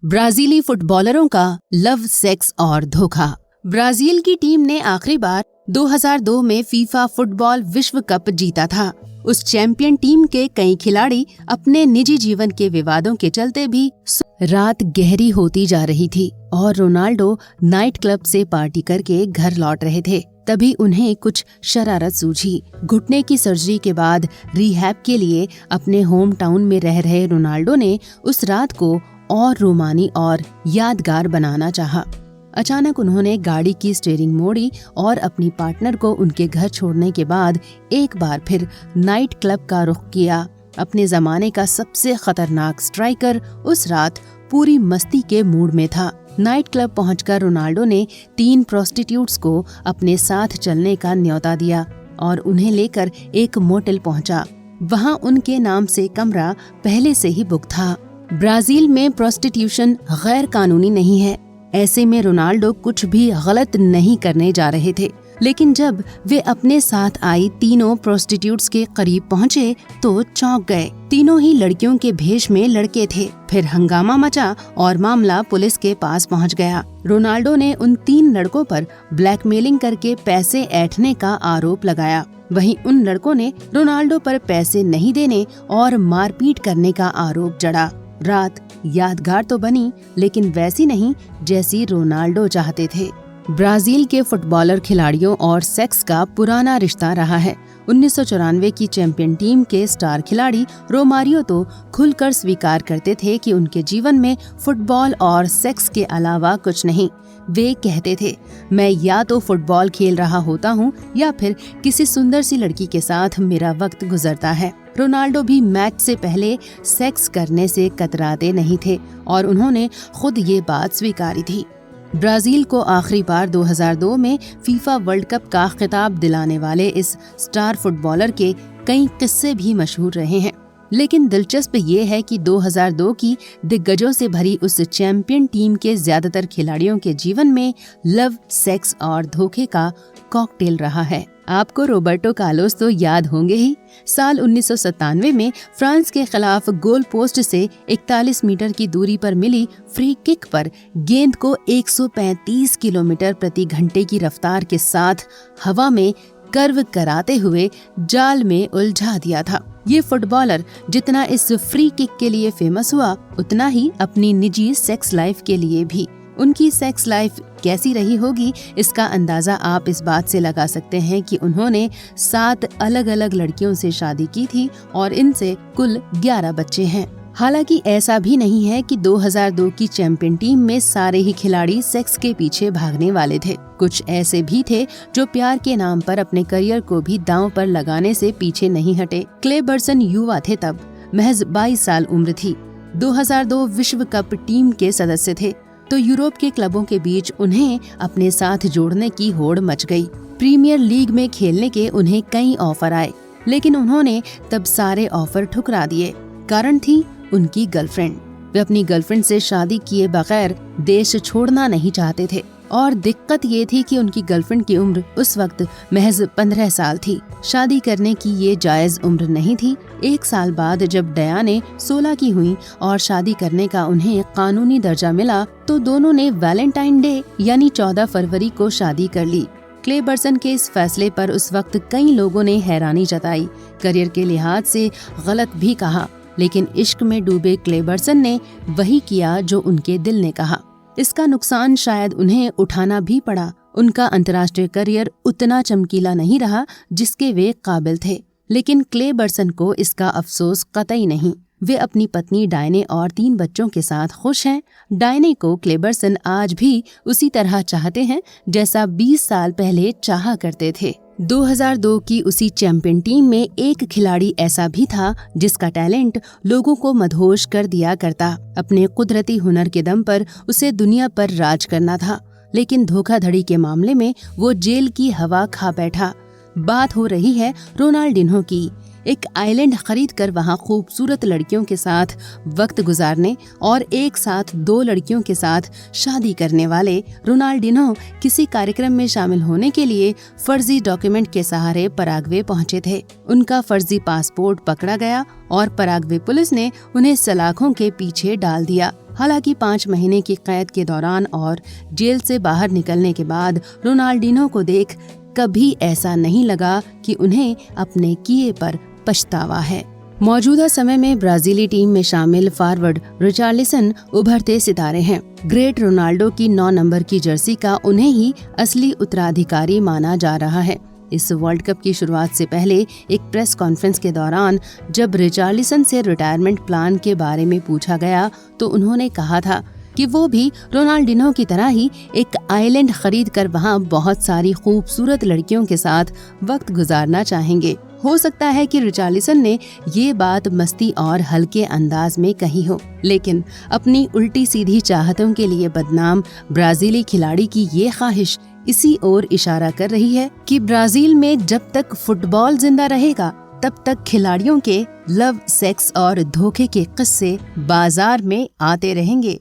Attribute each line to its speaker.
Speaker 1: ब्राजीली फुटबॉलरों का love, sex और धोखा। ब्राजील की टीम ने आखिरी बार 2002 में फीफा फुटबॉल विश्व कप जीता था। उस चैंपियन टीम के कई खिलाड़ी अपने निजी जीवन के विवादों के चलते भी रात गहरी होती जा रही थी और रोनाल्डो नाइट क्लब से पार्टी करके घर लौट रहे थे। तभी उन्हें कुछ शरारत सूझी। घुटने की सर्जरी के बाद रिहैब के लिए अपने होम टाउन में रह रहे रोनाल्डो ने उस रात को और रोमानी और यादगार बनाना चाहा। अचानक उन्होंने गाड़ी की स्टीयरिंग मोड़ी और अपनी पार्टनर को उनके घर छोड़ने के बाद एक बार फिर नाइट क्लब का रुख किया। अपने जमाने का सबसे खतरनाक स्ट्राइकर उस रात पूरी मस्ती के मूड में था। नाइट क्लब पहुंचकर रोनाल्डो ने 3 प्रोस्टिट्यूट्स को अपने साथ चलने का न्योता दिया और उन्हें लेकर एक मोटेल पहुंचा। वहां उनके नाम से कमरा पहले से ही बुक था। ब्राजील में प्रोस्टिट्यूशन गैर कानूनी नहीं है। ऐसे में रोनाल्डो कुछ भी गलत नहीं करने जा रहे थे। लेकिन जब वे अपने साथ आई तीनों प्रोस्टिट्यूट्स के करीब पहुंचे तो चौंक गए। तीनों ही लड़कियों के भेष में लड़के थे। फिर हंगामा मचा और मामला पुलिस के पास पहुंच गया। रोनाल्डो ने उन 3 लड़कों पर ब्लैकमेलिंग करके पैसे ऐंठने का आरोप लगाया। वहीं उन लड़कों ने रोनाल्डो पर पैसे नहीं देने और मारपीट करने का आरोप जड़ा। रात यादगार तो बनी, लेकिन वैसी नहीं जैसी रोनाल्डो चाहते थे। ब्राजील के फुटबॉलर खिलाड़ियों और सेक्स का पुराना रिश्ता रहा है। 1994 की चैंपियन टीम के स्टार खिलाड़ी रोमारियो तो खुलकर स्वीकार करते थे कि उनके जीवन में फुटबॉल और सेक्स के अलावा कुछ नहीं। वे कहते थे, मैं या तो फुटबॉल खेल रहा होता हूँ या फिर किसी सुंदर सी लड़की के साथ मेरा वक्त गुजरता है। रोनाल्डो भी मैच से पहले सेक्स करने से कतराते नहीं थे और उन्होंने खुद ये बात स्वीकारी थी। ब्राजील को आखिरी बार 2002 में फीफा वर्ल्ड कप का खिताब दिलाने वाले इस स्टार फुटबॉलर के कई किस्से भी मशहूर रहे हैं। लेकिन दिलचस्प ये है कि 2002 की दिग्गजों से भरी उस चैंपियन टीम के ज्यादातर खिलाड़ियों के जीवन में लव, सेक्स और धोखे का कॉकटेल रहा है। आपको रोबर्टो कार्लोस तो याद होंगे ही। साल 1997 में फ्रांस के खिलाफ गोल पोस्ट से 41 मीटर की दूरी पर मिली फ्री किक पर गेंद को 135 किलोमीटर प्रति घंटे की रफ्तार के साथ हवा में कर्व कराते हुए जाल में उलझा दिया था। ये फुटबॉलर जितना इस फ्री किक के लिए फेमस हुआ, उतना ही अपनी निजी सेक्स लाइफ के लिए भी। उनकी सेक्स लाइफ कैसी रही होगी, इसका अंदाजा आप इस बात से लगा सकते हैं कि उन्होंने 7 अलग अलग लड़कियों से शादी की थी और इनसे कुल 11 बच्चे हैं। हालांकि ऐसा भी नहीं है कि 2002 की चैंपियन टीम में सारे ही खिलाड़ी सेक्स के पीछे भागने वाले थे। कुछ ऐसे भी थे जो प्यार के नाम पर अपने करियर को भी दांव पर लगाने से पीछे नहीं हटे। क्लेबर्सन युवा थे तब, महज 22 साल उम्र थी। 2002 विश्व कप टीम के सदस्य थे तो यूरोप के क्लबों के बीच उन्हें अपने साथ जोड़ने की होड़ मच गई। प्रीमियर लीग में खेलने के उन्हें कई ऑफर आए, लेकिन उन्होंने तब सारे ऑफर ठुकरा दिए। कारण थी उनकी गर्लफ्रेंड। वे अपनी गर्लफ्रेंड से शादी किए बगैर देश छोड़ना नहीं चाहते थे और दिक्कत ये थी कि उनकी गर्लफ्रेंड की उम्र उस वक्त महज 15 साल थी। शादी करने की ये जायज उम्र नहीं थी। 1 साल बाद जब डयाने 16 की हुई और शादी करने का उन्हें कानूनी दर्जा मिला तो दोनों ने वैलेंटाइन डे यानी 14 फरवरी को शादी कर ली। क्लेबर्सन के इस फैसले पर उस वक्त कई लोगों ने हैरानी जताई, करियर के लिहाज से गलत भी कहा, लेकिन इश्क में डूबे क्लेबर्सन ने वही किया जो उनके दिल ने कहा। इसका नुकसान शायद उन्हें उठाना भी पड़ा। उनका अंतर्राष्ट्रीय करियर उतना चमकीला नहीं रहा जिसके वे काबिल थे, लेकिन क्लेबर्सन को इसका अफसोस कतई नहीं। वे अपनी पत्नी डायने और 3 बच्चों के साथ खुश हैं। डायने को क्लेबर्सन आज भी उसी तरह चाहते हैं जैसा 20 साल पहले चाहा करते थे। 2002 की उसी चैंपियन टीम में एक खिलाड़ी ऐसा भी था जिसका टैलेंट लोगों को मदहोश कर दिया करता। अपने कुदरती हुनर के दम पर उसे दुनिया पर राज करना था, लेकिन धोखाधड़ी के मामले में वो जेल की हवा खा बैठा। बात हो रही है रोनाल्डिन्हो की। एक आइलैंड खरीद कर वहाँ खूबसूरत लड़कियों के साथ वक्त गुजारने और एक साथ 2 लड़कियों के साथ शादी करने वाले रोनाल्डिन्हो किसी कार्यक्रम में शामिल होने के लिए फर्जी डॉक्यूमेंट के सहारे पराग्वे पहुंचे थे। उनका फर्जी पासपोर्ट पकड़ा गया और पराग्वे पुलिस ने उन्हें सलाखों के पीछे डाल दिया। हालांकि 5 महीने की कैद के दौरान और जेल से बाहर निकलने के बाद रोनाल्डिनो को देख कभी ऐसा नहीं लगा कि उन्हें अपने किए पर पछतावा है। मौजूदा समय में ब्राजीली टीम में शामिल फॉरवर्ड रिचार्लिसन उभरते सितारे हैं। ग्रेट रोनाल्डो की 9 नंबर की जर्सी का उन्हें ही असली उत्तराधिकारी माना जा रहा है। इस वर्ल्ड कप की शुरुआत से पहले एक प्रेस कॉन्फ्रेंस के दौरान जब रिचार्लिसन से रिटायरमेंट प्लान के बारे में पूछा गया तो उन्होंने कहा था कि वो भी रोनाल्डिनो की तरह ही एक आइलैंड खरीद कर वहाँ बहुत सारी खूबसूरत लड़कियों के साथ वक्त गुजारना चाहेंगे। हो सकता है कि रिचार्लिसन ने ये बात मस्ती और हल्के अंदाज में कही हो, लेकिन अपनी उल्टी सीधी चाहतों के लिए बदनाम ब्राजीली खिलाड़ी की ये ख्वाहिश इसी ओर इशारा कर रही है कि ब्राजील में जब तक फुटबॉल जिंदा रहेगा तब तक खिलाड़ियों के लव, सेक्स और धोखे के किस्से बाजार में आते रहेंगे।